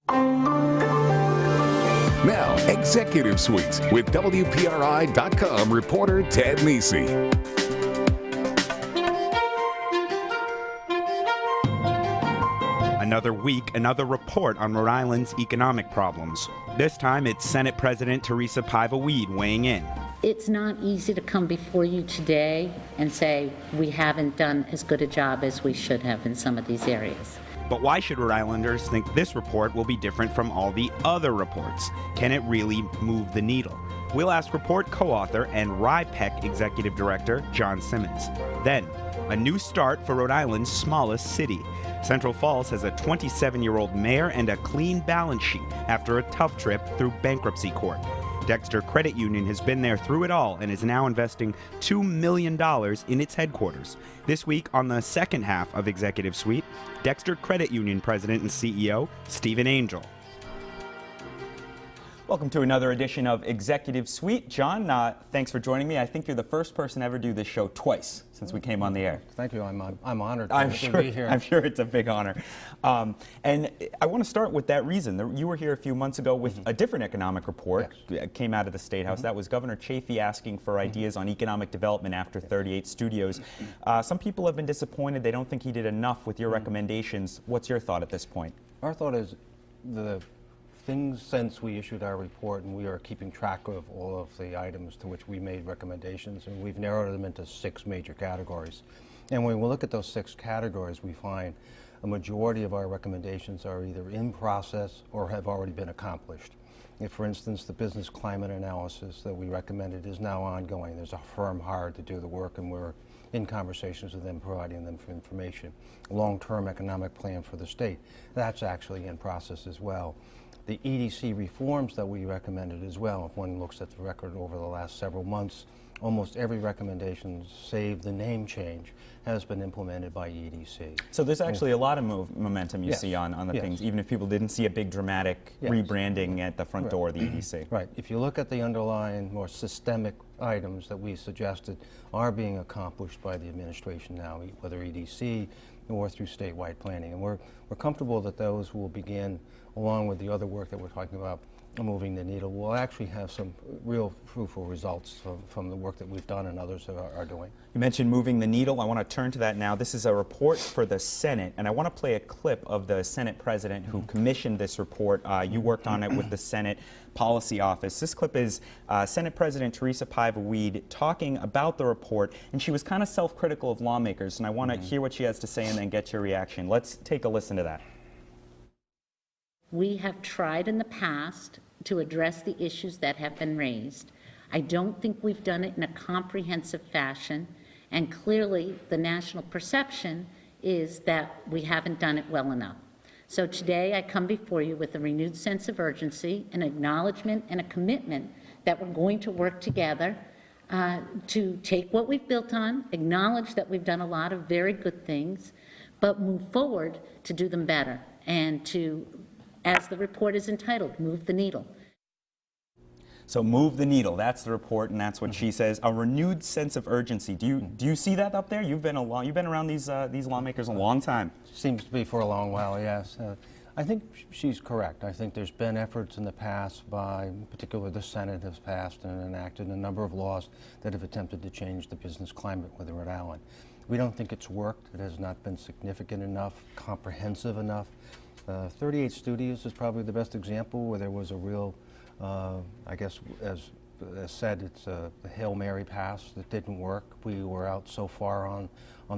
Now, Executive Suite with WPRI.com reporter Ted Nisi. Another week, another report on Rhode Island's economic problems. This time, it's Senate President Teresa Paiva-Weed weighing in. It's not easy to come before you today and say we haven't done as good a job as we should have in some of these areas. But why should Rhode Islanders think this report will be different from all the other reports? Can it really move the needle? We'll ask report co-author and RIPEC Executive Director John Simmons. Then, a new start for Rhode Island's smallest city. Central Falls has a 27-year-old mayor and a clean balance sheet after a tough trip through bankruptcy court. Dexter Credit Union has been there through it all and is now investing $2 million in its headquarters. This week, on the second half of Executive Suite, Dexter Credit Union President and CEO Stephen Angell. Welcome to another edition of Executive Suite. John, thanks for joining me. I think you're the first person to ever do this show twice since we came on the air. Thank you. I'm honored to be here. I'm sure it's a big honor. And I want to start with that reason. You were here a few months ago with a different economic report. Yes. It came out of the State House. That was Governor Chafee asking for ideas on economic development after 38 studios. Some people have been disappointed. They don't think he did enough with your recommendations. What's your thought at this point? Our thought is the things since we issued our report, and we are keeping track of all of the items to which we made recommendations, and we've narrowed them into 6 major categories. And when we look at those 6 categories, we find a majority of our recommendations are either in process or have already been accomplished. If, for instance, the business climate analysis that we recommended is now ongoing. There's a firm hired to do the work, and we're in conversations with them, providing them for information. Long-term economic plan for the state, that's actually in process as well. The EDC reforms that we recommended as well, if one looks at the record over the last several months, almost every recommendation, save the name change, has been implemented by EDC. So there's actually a lot of momentum you see on the things, even if people didn't see a big dramatic rebranding at the front door of the EDC. Right. If you look at the underlying more systemic items that we suggested are being accomplished by the administration now, whether EDC or through statewide planning. And we're comfortable that those will begin, along with the other work that we're talking about, moving the needle. We'll actually have some real fruitful results from the work that we've done and others are doing. You mentioned moving the needle. I want to turn to that now. This is a report for the Senate, and I want to play a clip of the Senate president who commissioned this report. You worked on it with the Senate Policy Office. This clip is Senate President Teresa Paiva-Weed talking about the report, and she was kind of self-critical of lawmakers, and I want to hear what she has to say and then get your reaction. Let's take a listen to that. We have tried in the past to address the issues that have been raised. I don't think we've done it in a comprehensive fashion, and clearly the national perception is that we haven't done it well enough. So today I come before you with a renewed sense of urgency, an acknowledgement and a commitment that we're going to work together to take what we've built on, acknowledge that we've done a lot of very good things, but move forward to do them better and to, as the report is entitled, move the needle. So move the needle, that's the report, and that's what she says. A renewed sense of urgency. Do you see that up there? You've been around these lawmakers a long time. Seems to be for a long while, yes. I think she's correct. I think there's been efforts in the past by, in particular, the Senate has passed and enacted a number of laws that have attempted to change the business climate with Rhode Island. We don't think it's worked. It has not been significant enough, comprehensive enough. 38 Studios is probably the best example where there was a real, I guess, as said, it's a Hail Mary pass that didn't work. We were out so far on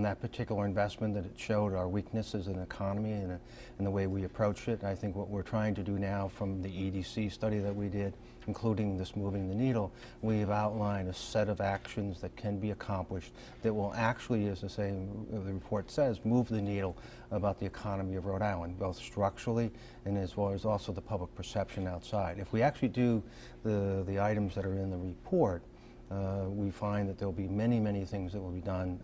that particular investment that it showed our weakness as an economy and the way we approach it. I think what we're trying to do now from the EDC study that we did, including this moving the needle, we've outlined a set of actions that can be accomplished that will actually, as the report says, move the needle about the economy of Rhode Island, both structurally and as well as also the public perception outside. If we actually do the items that are in the report, we find that there will be many, many things that will be done,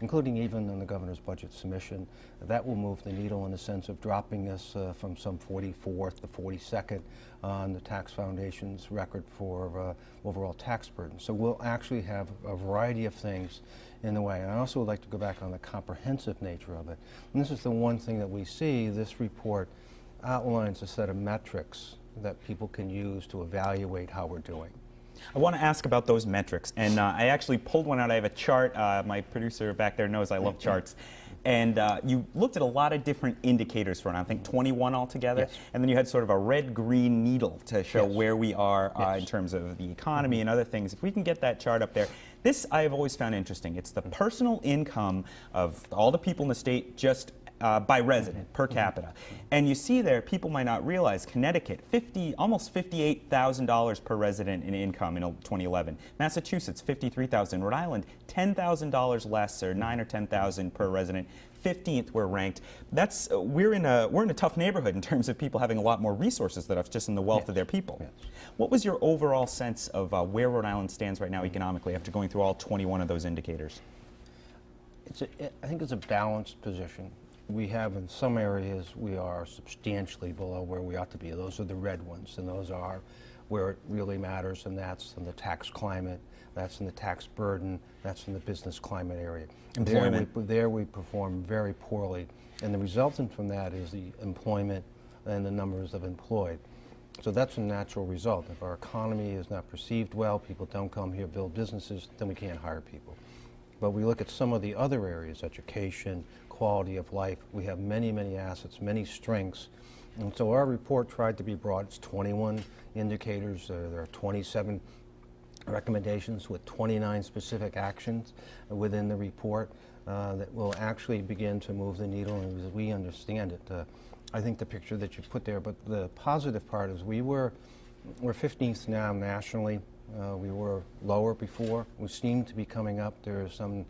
including even in the governor's budget submission. That will move the needle in the sense of dropping us from some 44th to 42nd on the tax foundation's record for overall tax burden. So we'll actually have a variety of things in the way. And I also would like to go back on the comprehensive nature of it. And this is the one thing that we see, this report outlines a set of metrics that people can use to evaluate how we're doing. I want to ask about those metrics, and I actually pulled one out. I have a chart. My producer back there knows I love charts. And you looked at a lot of different indicators for it, I think 21 altogether, yes. and then you had sort of a red-green needle to show yes. where we are yes. in terms of the economy and other things. If we can get that chart up there. This I have always found interesting. It's the personal income of all the people in the state just by resident, per capita. And you see there, people might not realize, Connecticut, almost $58,000 per resident in income in 2011. Massachusetts, $53,000. Rhode Island, $10,000 less, or $9,000 or $10,000 per resident. 15th we're ranked. We're in a tough neighborhood in terms of people having a lot more resources than us, just in the wealth yes. of their people. Yes. What was your overall sense of where Rhode Island stands right now economically after going through all 21 of those indicators? I think it's a balanced position. We have, in some areas, we are substantially below where we ought to be. Those are the red ones, and those are where it really matters, and that's in the tax climate, that's in the tax burden, that's in the business climate area. Employment. There we perform very poorly, and the resultant from that is the employment and the numbers of employed. So that's a natural result. If our economy is not perceived well, people don't come here, build businesses, then we can't hire people. But we look at some of the other areas, education, quality of life. We have many, many assets, many strengths. And so our report tried to be broad. It's 21 indicators. There are 27 recommendations with 29 specific actions within the report that will actually begin to move the needle as we understand it. I think the picture that you put there, but the positive part is we're 15th now nationally. We were lower before. We seem to be coming up. There is some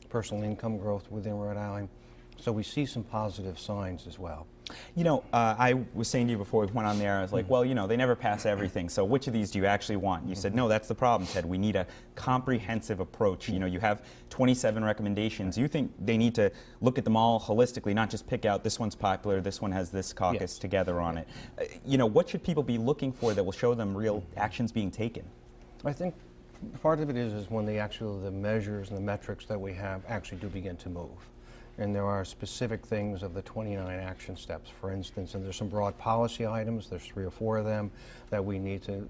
personal income growth within Rhode Island. So we see some positive signs as well. You know, I was saying to you before we went on there, I was like, well, you know, they never pass everything, so which of these do you actually want? And you said, no, that's the problem, Ted. We need a comprehensive approach. You know, you have 27 recommendations. You think they need to look at them all holistically, not just pick out this one's popular, this one has this caucus yes. together on it. You know, what should people be looking for that will show them real actions being taken? I think part of it is when the measures and the metrics that we have actually do begin to move. And there are specific things of the 29 action steps, for instance, and there's some broad policy items, there's 3 or 4 of them that we need to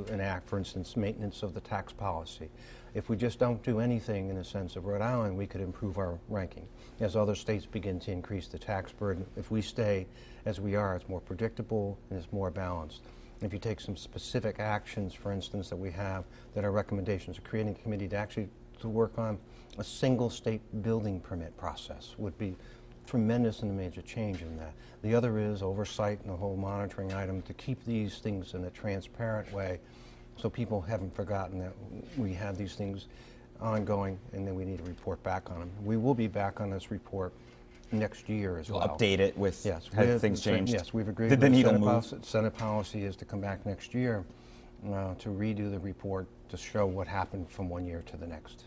enact, for instance, maintenance of the tax policy. If we just don't do anything in the sense of Rhode Island, we could improve our ranking. As other states begin to increase the tax burden, if we stay as we are, it's more predictable and it's more balanced. If you take some specific actions, for instance, that we have that are recommendations of creating a committee to work on a single state building permit process would be tremendous and a major change in that. The other is oversight and the whole monitoring item to keep these things in a transparent way so people haven't forgotten that we have these things ongoing and then we need to report back on them. We will be back on this report next year as You'll well. Update it with have things changed? Yes, we've agreed. Did the needle move? Senate policy is to come back next year to redo the report to show what happened from one year to the next.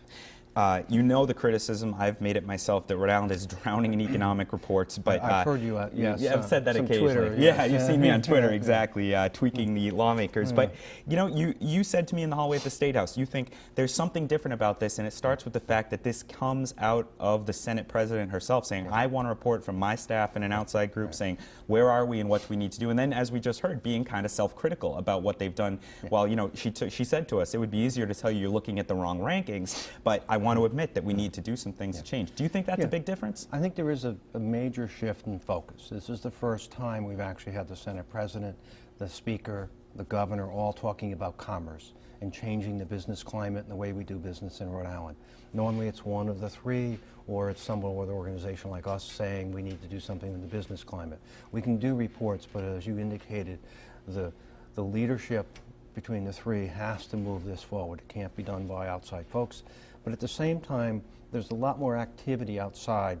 You know the criticism, I've made it myself, that Rhode Island is drowning in economic reports, but I've heard you, yes. I've said that occasionally. Twitter, yeah, yes. you've seen me on Twitter, exactly, tweaking the lawmakers. But you know, you said to me in the hallway at the State House, you think there's something different about this, and it starts with the fact that this comes out of the Senate President herself saying, I want a report from my staff and an outside group saying, where are we and what we need to do? And then, as we just heard, being kind of self-critical about what they've done. Well, you know, she said to us, it would be easier to tell you you're looking at the wrong rankings, but I want to admit that we need to do some things to change. Do you think that's a big difference? I think there is a major shift in focus. This is the first time we've actually had the Senate President, the Speaker, the Governor all talking about commerce and changing the business climate and the way we do business in Rhode Island. Normally it's one of the 3, or it's some other organization like us saying we need to do something in the business climate. We can do reports, but as you indicated, the leadership between the 3 has to move this forward. It can't be done by outside folks. But at the same time, there's a lot more activity outside,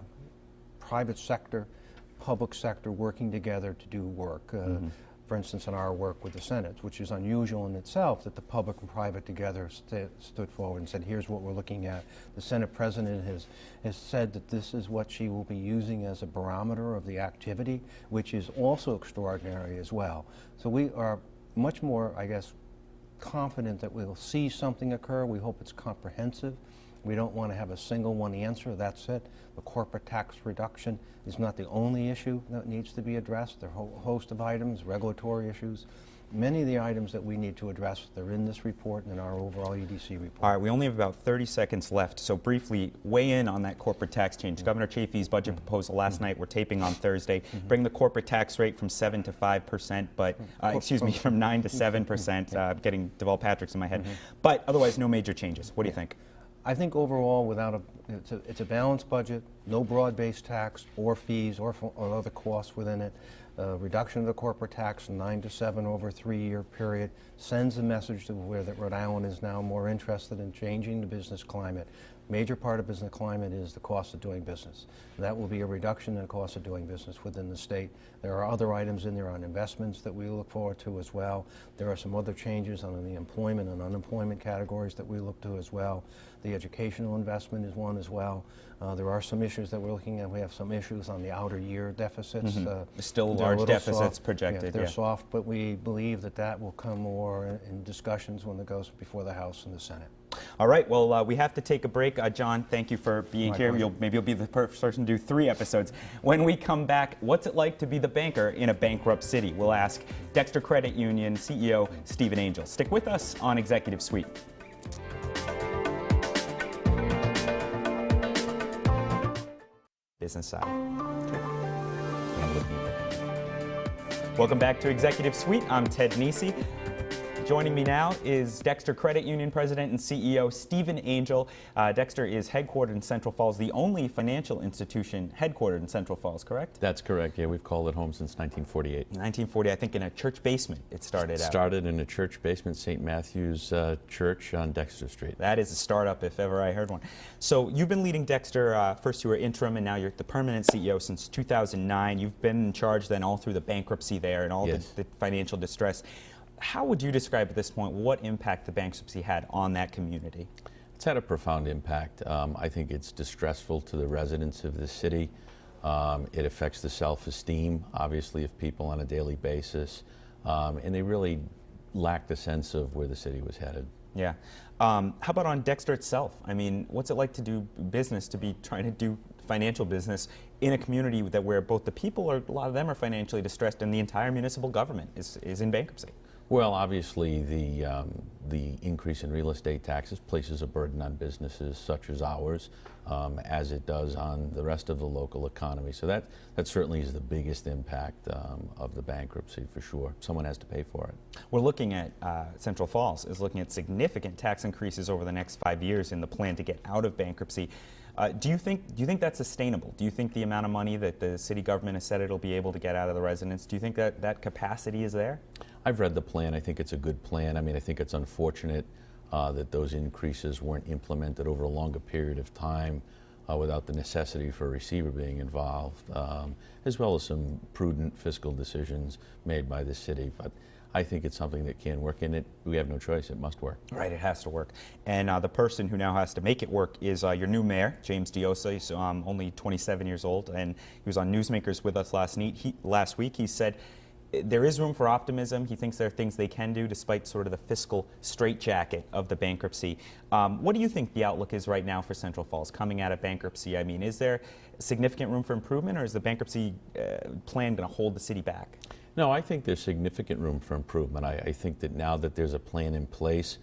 private sector, public sector working together to do work. For instance, in our work with the Senate, which is unusual in itself that the public and private together stood forward and said, here's what we're looking at. The Senate President has said that this is what she will be using as a barometer of the activity, which is also extraordinary as well. So we are much more, I guess, confident that we'll see something occur. We hope it's comprehensive. We don't want to have a single one answer, that's it. The corporate tax reduction is not the only issue that needs to be addressed. There are a whole host of items, regulatory issues. Many of the items that we need to address, they're in this report and in our overall EDC report. All right, we only have about 30 seconds left, so briefly weigh in on that corporate tax change. Governor Chafee's budget proposal last night, we're taping on Thursday, bring the corporate tax rate from 7 to 5%, but, excuse me, from 9 to 7%, getting Deval Patrick's in my head, but otherwise no major changes. What do you think? I think overall, it's a balanced budget, no broad-based tax or fees or other costs within it. Reduction of the corporate tax from 9 to 7 over a 3-year period sends a message to where that Rhode Island is now more interested in changing the business climate. Major part of business climate is the cost of doing business. That will be a reduction in the cost of doing business within the state. There are other items in there on investments that we look forward to as well. There are some other changes on the employment and unemployment categories that we look to as well. The educational investment is one as well. There are some issues that we're looking at. We have some issues on the outer year deficits. Still large deficits projected. Yeah, they're soft, but we believe that will come more in discussions when it goes before the House and the Senate. All right, well, we have to take a break. John, thank you for being here. Maybe you'll be the perfect person to do 3 episodes. When we come back, what's it like to be the banker in a bankrupt city? We'll ask Dexter Credit Union CEO Stephen Angell. Stick with us on Executive Suite. Business side. Welcome back to Executive Suite. I'm Ted Nisi. Joining me now is Dexter Credit Union President and CEO Stephen Angell. Dexter is headquartered in Central Falls, the only financial institution headquartered in Central Falls, correct? That's correct. Yeah, we've called it home since 1948. 1940, I think in a church basement it started out. Started in a church basement, St. Matthew's Church on Dexter Street. That is a startup if ever I heard one. So you've been leading Dexter, first you were interim and now you're the permanent CEO since 2009. You've been in charge then all through the bankruptcy there and all the financial distress. How would you describe at this point what impact the bankruptcy had on that community? It's had a profound impact. I think it's distressful to the residents of the city. It affects the self-esteem, obviously, of people on a daily basis. And they really lacked a sense of where the city was headed. Yeah. How about on Dexter itself? I mean, what's it like to do business, to be trying to do financial business in a community that where both the people, a lot of them are financially distressed and the entire municipal government is in bankruptcy? Well, obviously, the increase in real estate taxes places a burden on businesses such as ours, as it does on the rest of the local economy. So that certainly is the biggest impact of the bankruptcy, for sure. Someone has to pay for it. We're looking at Central Falls is looking at significant tax increases over the next 5 years in the plan to get out of bankruptcy. Do you think that's sustainable? Do you think the amount of money that the city government has said it'll be able to get out of the residents, do you think that capacity is there? I've read the plan. I think it's a good plan. I mean, I think it's unfortunate that those increases weren't implemented over a longer period of time without the necessity for a receiver being involved, as well as some prudent fiscal decisions made by the city. But I think it's something that can work, and we have no choice. It must work. Right, it has to work. And the person who now has to make it work is your new mayor, James Diosa. He's only 27 years old, and he was on Newsmakers with us last week. He said there is room for optimism. He thinks there are things they can do despite sort of the fiscal straitjacket of the bankruptcy. What do you think the outlook is right now for Central Falls coming out of bankruptcy? I mean, is there significant room for improvement, or is the bankruptcy plan going to hold the city back? No, I think there's significant room for improvement. I think that now that there's a plan in place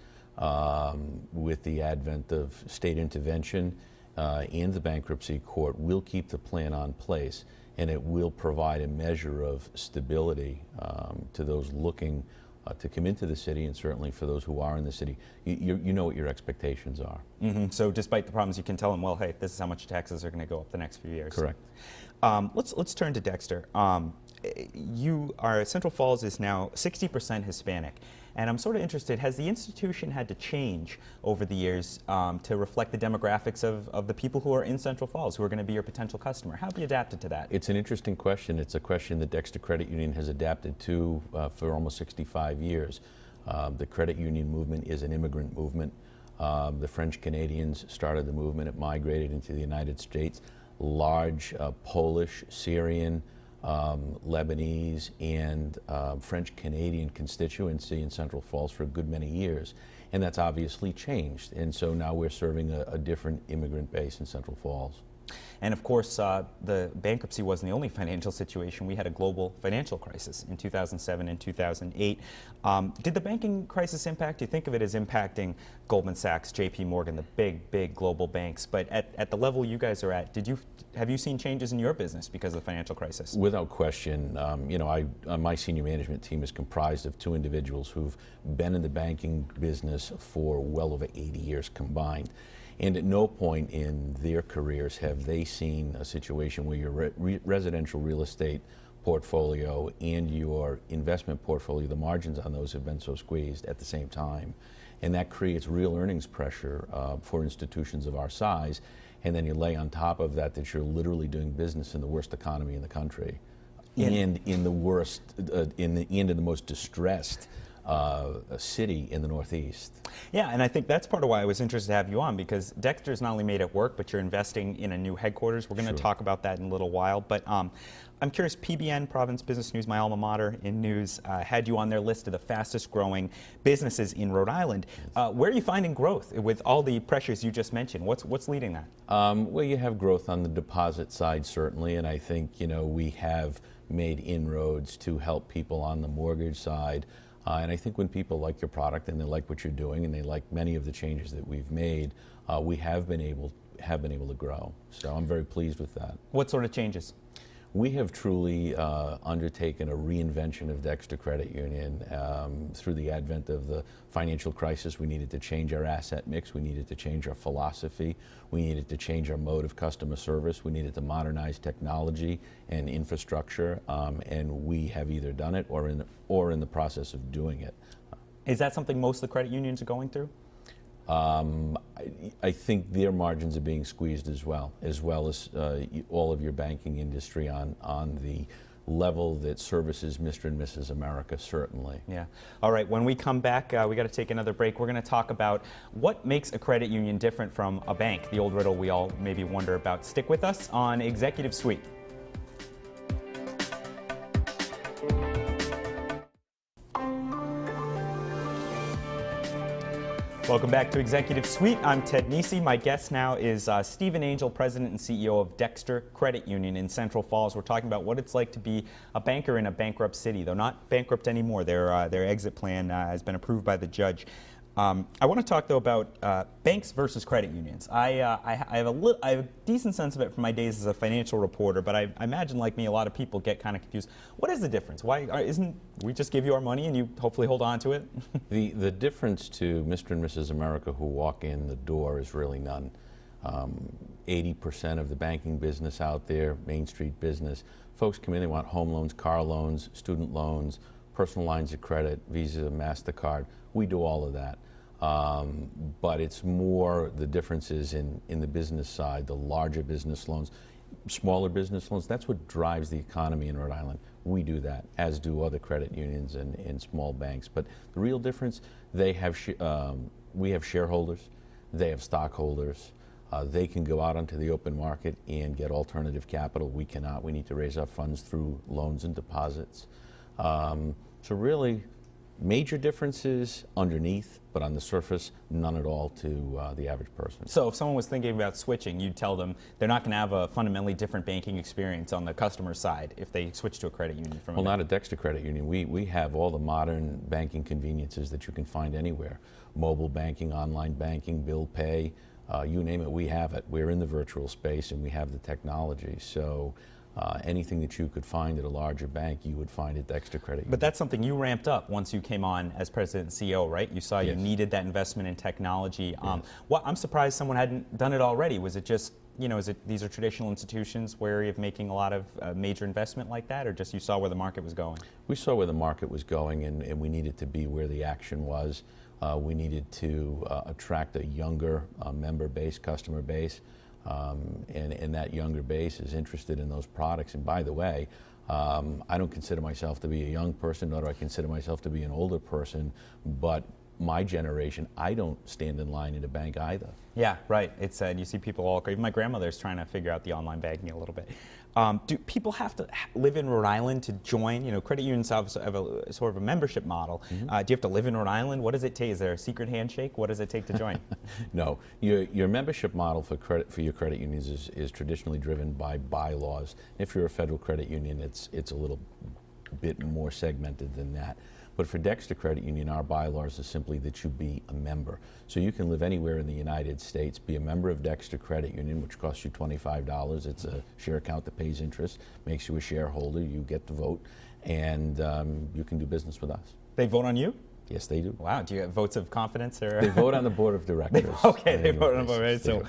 with the advent of state intervention and the bankruptcy court, we'll keep the plan on place, and it will provide a measure of stability to those looking to come into the city, and certainly for those who are in the city. You know what your expectations are. Mm-hmm. So despite the problems, you can tell them, well, hey, this is how much taxes are going to go up the next few years. Correct. Let's turn to Dexter. Central Falls is now 60% Hispanic, and I'm sort of interested, has the institution had to change over the years to reflect the demographics of the people who are in Central Falls, who are going to be your potential customer? How have you adapted to that? It's an interesting question. It's a question that Dexter Credit Union has adapted to for almost 65 years. The credit union movement is an immigrant movement. The French Canadians started the movement. It migrated into the United States. Large Polish, Syrian, Lebanese and French-Canadian constituency in Central Falls for a good many years. And that's obviously changed. And so now we're serving a different immigrant base in Central Falls. And of course, the bankruptcy wasn't the only financial situation. We had a global financial crisis in 2007 and 2008. Did the banking crisis impact? Do you think of it as impacting Goldman Sachs, JP Morgan, the big global banks? But at the level you guys are at, have you seen changes in your business because of the financial crisis? Without question. My senior management team is comprised of 2 individuals who've been in the banking business for well over 80 years combined. And at no point in their careers have they seen a situation where your residential real estate portfolio and your investment portfolio, the margins on those have been so squeezed at the same time. And that creates real earnings pressure for institutions of our size. And then you lay on top of that you're literally doing business in the worst economy in the country. And in the worst, in the most distressed city in the Northeast. Yeah, and I think that's part of why I was interested to have you on, because Dexter's not only made it work, but you're investing in a new headquarters. We're going to talk about that in a little while. But I'm curious, PBN, Providence Business News, my alma mater in news, had you on their list of the fastest growing businesses in Rhode Island. Where are you finding growth with all the pressures you just mentioned? What's leading that? Well, you have growth on the deposit side, certainly, and I think, we have made inroads to help people on the mortgage side. And I think when people like your product and they like what you're doing and they like many of the changes that we've made, we have been able to grow. So I'm very pleased with that. What sort of changes? We have truly undertaken a reinvention of Dexter Credit Union. Through the advent of the financial crisis, we needed to change our asset mix, we needed to change our philosophy, we needed to change our mode of customer service, we needed to modernize technology and infrastructure, and we have either done it or in the process of doing it. Is that something most of the credit unions are going through? I think their margins are being squeezed as well as all of your banking industry on the level that services Mr. and Mrs. America, certainly. Yeah. All right, when we come back, we got to take another break. We're going to talk about what makes a credit union different from a bank, the old riddle we all maybe wonder about. Stick with us on Executive Suite. Welcome back to Executive Suite. I'm Ted Nisi. My guest now is Stephen Angell, President and CEO of Dexter Credit Union in Central Falls. We're talking about what it's like to be a banker in a bankrupt city. They're not bankrupt anymore. Their exit plan has been approved by the judge. I want to talk, though, about banks versus credit unions. I have a decent sense of it from my days as a financial reporter, but I imagine, like me, a lot of people get kind of confused. What is the difference? Why isn't we just give you our money and you hopefully hold on to it? The difference to Mr. and Mrs. America who walk in the door is really none. 80% of the banking business out there, Main Street business, folks come in, they want home loans, car loans, student loans, personal lines of credit, Visa, MasterCard. We do all of that. But it's more the differences in the business side, the larger business loans, smaller business loans. That's what drives the economy in Rhode Island. We do that, as do other credit unions and small banks. But the real difference, we have shareholders, they have stockholders. They can go out onto the open market and get alternative capital. We cannot. We need to raise our funds through loans and deposits. So really, major differences underneath, but on the surface, none at all to the average person. So if someone was thinking about switching, you'd tell them they're not going to have a fundamentally different banking experience on the customer side if they switch to a credit union from not at Dexter Credit Union. We have all the modern banking conveniences that you can find anywhere. Mobile banking, online banking, bill pay, you name it, we have it. We're in the virtual space and we have the technology. So anything that you could find at a larger bank, you would find at Dexter Credit Union. But that's something you ramped up once you came on as president and CEO, right? You saw you needed that investment in technology. Well, I'm surprised someone hadn't done it already. Was it just, these are traditional institutions wary of making a lot of major investment like that, or just you saw where the market was going? We saw where the market was going, and we needed to be where the action was. We needed to attract a younger member base, customer base. And that younger base is interested in those products. And by the way, I don't consider myself to be a young person, nor do I consider myself to be an older person, but my generation, I don't stand in line at a bank either. Yeah, right. It's you see people all, even my grandmother's trying to figure out the online banking a little bit. Do people have to live in Rhode Island to join? You know, credit unions have a sort of a membership model. Do you have to live in Rhode Island? What does it take? Is there a secret handshake? What does it take to join? No, your membership model for your credit unions is traditionally driven by bylaws. If you're a federal credit union, it's a little bit more segmented than that. But for Dexter Credit Union, our bylaws are simply that you be a member. So you can live anywhere in the United States, be a member of Dexter Credit Union, which costs you $25. It's a share account that pays interest, makes you a shareholder, you get to vote, and you can do business with us. They vote on you? Yes, they do. Wow, do you have votes of confidence? Or They vote on the board of directors. They vote on the board, right? So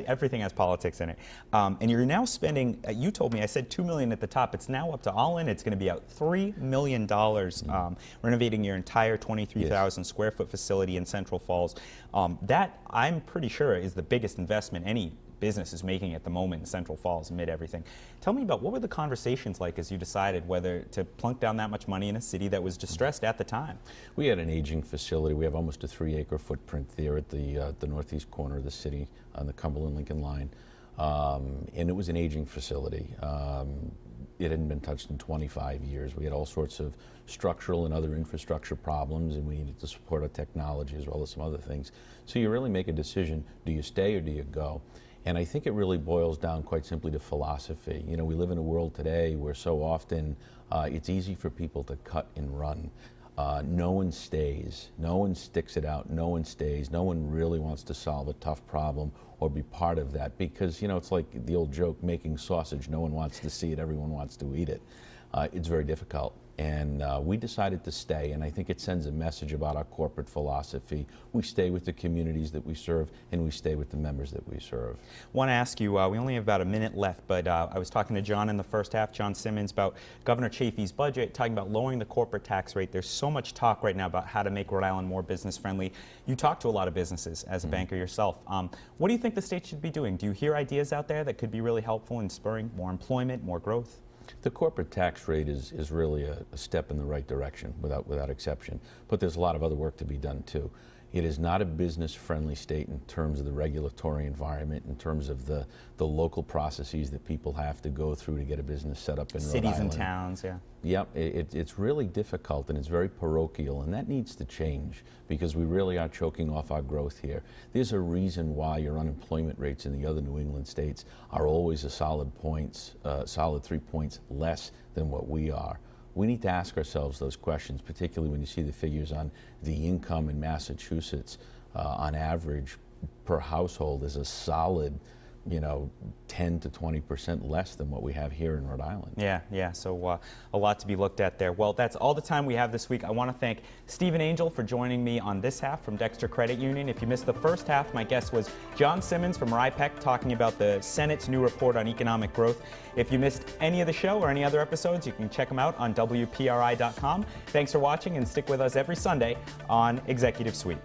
everything has politics in it. And you're now spending, you told me, I said $2 million at the top. It's now up to all in, it's going to be out $3 million renovating your entire 23,000 square foot facility in Central Falls. That, I'm pretty sure, is the biggest investment any business is making at the moment in Central Falls amid everything. Tell me about what were the conversations like as you decided whether to plunk down that much money in a city that was distressed at the time? We had an aging facility. We have almost a 3-acre footprint there at the northeast corner of the city on the Cumberland-Lincoln line, and it was an aging facility. It hadn't been touched in 25 years. We had all sorts of structural and other infrastructure problems, and we needed to support our technology as well as some other things. So you really make a decision, do you stay or do you go? And I think it really boils down quite simply to philosophy. You know, we live in a world today where so often it's easy for people to cut and run. No one stays, no one sticks it out, no one stays, no one really wants to solve a tough problem or be part of that because, you know, it's like the old joke, making sausage, no one wants to see it, everyone wants to eat it. It's very difficult. And we decided to stay, and I think it sends a message about our corporate philosophy. We stay with the communities that we serve, and we stay with the members that we serve. I want to ask you, we only have about a minute left, but I was talking to John in the first half, John Simmons, about Governor Chafee's budget, talking about lowering the corporate tax rate. There's so much talk right now about how to make Rhode Island more business friendly. You talk to a lot of businesses as a banker yourself. What do you think the state should be doing? Do you hear ideas out there that could be really helpful in spurring more employment, more growth? The corporate tax rate is really a step in the right direction, without exception. But there's a lot of other work to be done, too. It is not a business-friendly state in terms of the regulatory environment, in terms of the local processes that people have to go through to get a business set up in Rhode Island. Cities and towns, yeah. Yep, it's really difficult and it's very parochial, and that needs to change because we really are choking off our growth here. There's a reason why your unemployment rates in the other New England states are always a solid 3 points less than what we are. We need to ask ourselves those questions, particularly when you see the figures on the income in Massachusetts. On average, per household is a solid, 10 to 20% less than what we have here in Rhode Island. Yeah, so a lot to be looked at there. Well, that's all the time we have this week. I want to thank Steve and Angell for joining me on this half from Dexter Credit Union. If you missed the first half, my guest was John Simmons from RIPEC talking about the Senate's new report on economic growth. If you missed any of the show or any other episodes, you can check them out on WPRI.com. Thanks for watching and stick with us every Sunday on Executive Suite.